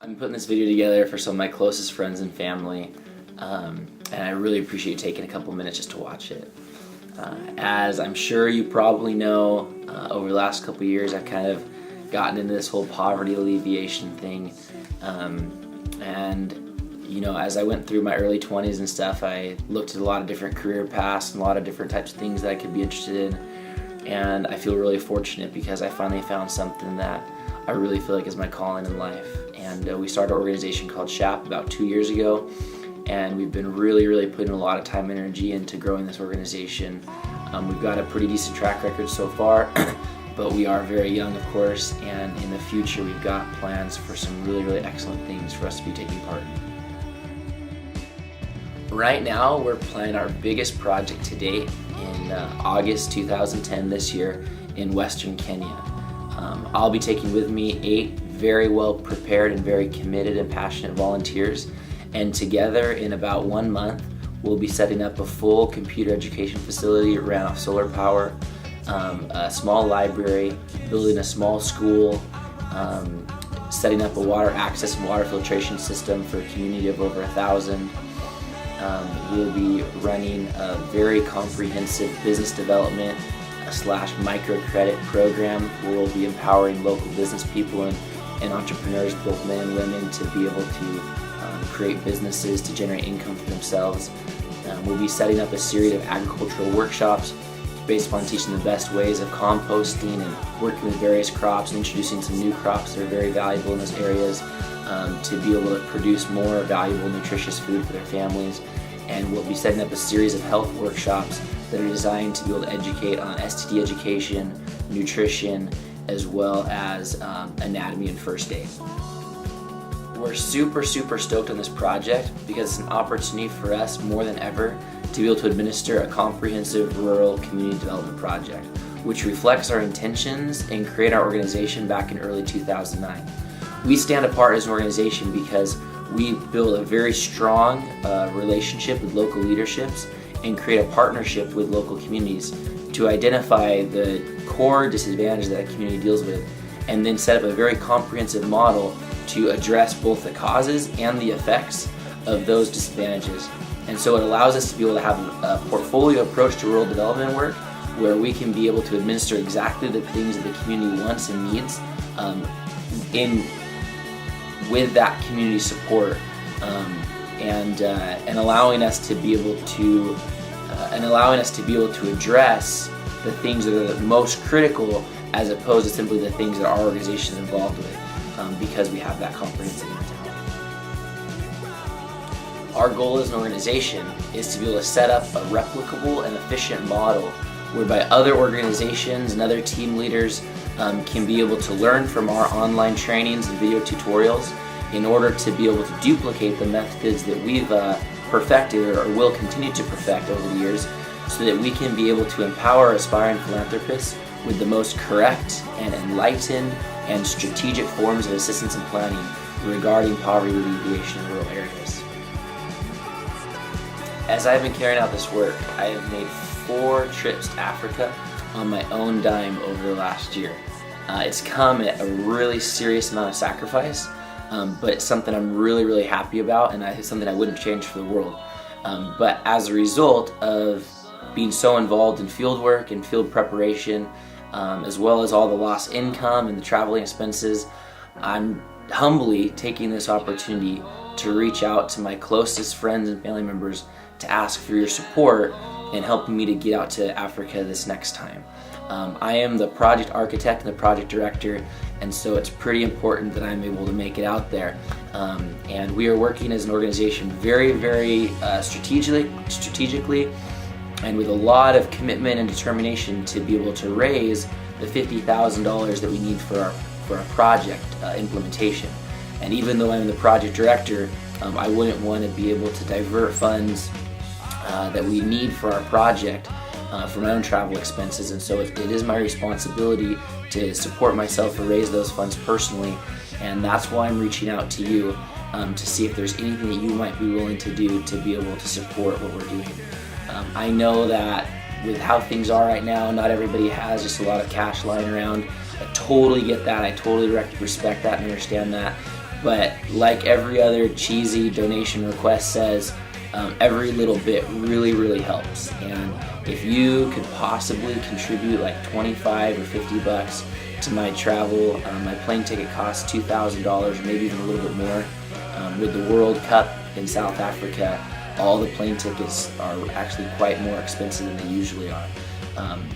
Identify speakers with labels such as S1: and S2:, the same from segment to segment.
S1: I'm putting this video together for some of my closest friends and family, and I really appreciate you taking a couple minutes just to watch it. As I'm sure you probably know, over the last couple years I've kind of gotten into this whole poverty alleviation thing, and you know, as I went through my early 20s and stuff, I looked at a lot of different career paths and a lot of different types of things that I could be interested in, and I feel really fortunate because I finally found something that I really feel like is my calling in life. And we started an organization called SHAP about 2 years ago, and we've been really putting a lot of time and energy into growing this organization. We've got a pretty decent track record so far, but we are very young, of course, and in the future we've got plans for some really excellent things for us to be taking part in. Right now we're planning our biggest project to date in August 2010 this year in Western Kenya. I'll be taking with me 8 very well prepared and very committed and passionate volunteers, and together in about 1 month we'll be setting up a full computer education facility ran off solar power, a small library, building a small school, setting up a water access and water filtration system for a community of over 1,000. We'll be running a very comprehensive business development / microcredit program where we'll be empowering local business people and entrepreneurs, both men and women, to be able to create businesses to generate income for themselves. We'll be setting up a series of agricultural workshops based upon teaching the best ways of composting and working with various crops and introducing some new crops that are very valuable in those areas to be able to produce more valuable, nutritious food for their families. And we'll be setting up a series of health workshops that are designed to be able to educate on STD education, nutrition, as well as anatomy and first aid. We're super stoked on this project because it's an opportunity for us more than ever to be able to administer a comprehensive rural community development project, which reflects our intentions and create our organization back in early 2009. We stand apart as an organization because we build a very strong relationship with local leaderships and create a partnership with local communities to identify the core disadvantages that a community deals with, and then set up a very comprehensive model to address both the causes and the effects of those disadvantages. And so it allows us to be able to have a portfolio approach to rural development work where we can be able to administer exactly the things that the community wants and needs with that community support, and allowing us to be able to address the things that are the most critical, as opposed to simply the things that our organization is involved with, because we have that comprehensive mentality. Our goal as an organization is to be able to set up a replicable and efficient model whereby other organizations and other team leaders can be able to learn from our online trainings and video tutorials in order to be able to duplicate the methods that we've perfected or will continue to perfect over the years, so that we can be able to empower aspiring philanthropists with the most correct and enlightened and strategic forms of assistance and planning regarding poverty alleviation in rural areas. As I've been carrying out this work, I have made 4 trips to Africa on my own dime over the last year. It's come at a really serious amount of sacrifice, but it's something I'm really happy about, and it's something I wouldn't change for the world. But as a result of being so involved in field work and field preparation, as well as all the lost income and the traveling expenses, I'm humbly taking this opportunity to reach out to my closest friends and family members to ask for your support in helping me to get out to Africa this next time. I am the project architect and the project director, and so it's pretty important that I'm able to make it out there. And we are working as an organization very strategically and with a lot of commitment and determination to be able to raise the $50,000 that we need for our project implementation. And even though I'm the project director, I wouldn't want to be able to divert funds that we need for our project for my own travel expenses, and so it is my responsibility to support myself and raise those funds personally, and that's why I'm reaching out to you to see if there's anything that you might be willing to do to be able to support what we're doing. I know that with how things are right now, not everybody has just a lot of cash lying around. I totally get that. I totally respect that and understand that. But like every other cheesy donation request says, every little bit really helps. And if you could possibly contribute like 25 or 50 bucks to my travel, my plane ticket costs $2,000, maybe even a little bit more. With the World Cup in South Africa, all the plane tickets are actually quite more expensive than they usually are.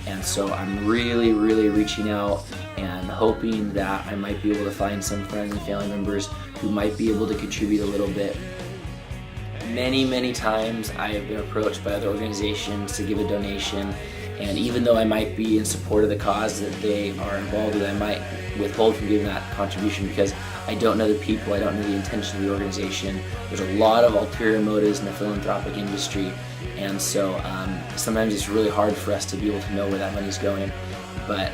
S1: And so I'm really reaching out and hoping that I might be able to find some friends and family members who might be able to contribute a little bit. Many times I have been approached by other organizations to give a donation, and even though I might be in support of the cause that they are involved with, I might withhold from giving that contribution because I don't know the people, I don't know the intention of the organization. There's a lot of ulterior motives in the philanthropic industry, and so sometimes it's really hard for us to be able to know where that money's going. But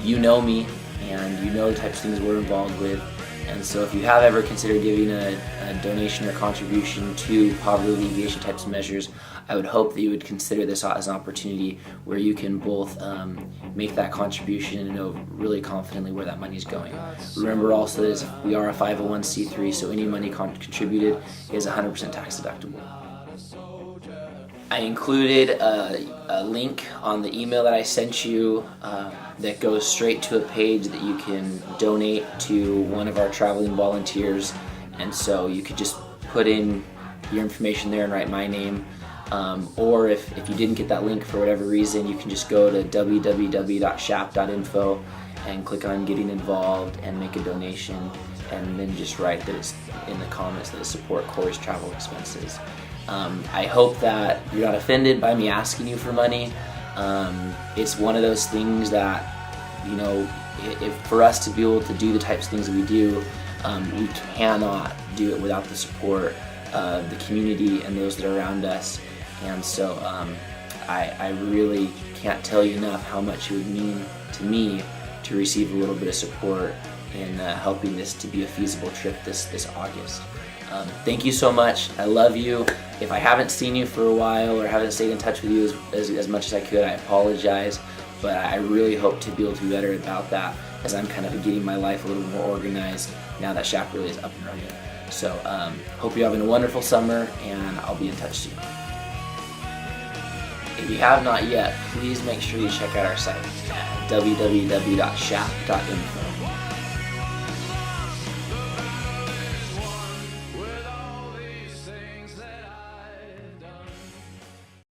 S1: you know me, and you know the types of things we're involved with. And so if you have ever considered giving a donation or contribution to poverty alleviation types of measures, I would hope that you would consider this as an opportunity where you can both make that contribution and know really confidently where that money is going. Remember also that we are a 501c3, so any money contributed is 100% tax deductible. I included a link on the email that I sent you that goes straight to a page that you can donate to one of our traveling volunteers, and so you could just put in your information there and write my name, or if you didn't get that link for whatever reason, you can just go to www.shap.info and click on getting involved and make a donation, and then just write that it's in the comments that it support Cory's travel expenses. I hope that you're not offended by me asking you for money. It's one of those things that, you know, if for us to be able to do the types of things that we do, we cannot do it without the support of the community and those that are around us. And so I really can't tell you enough how much it would mean to me to receive a little bit of support in helping this to be a feasible trip this August. Thank you so much. I love you. If I haven't seen you for a while or haven't stayed in touch with you as much as I could, I apologize. But I really hope to be able to be better about that as I'm kind of getting my life a little more organized now that SHAP really is up and running. So hope you're having a wonderful summer, and I'll be in touch soon. If you have not yet, please make sure you check out our site at www.shap.info.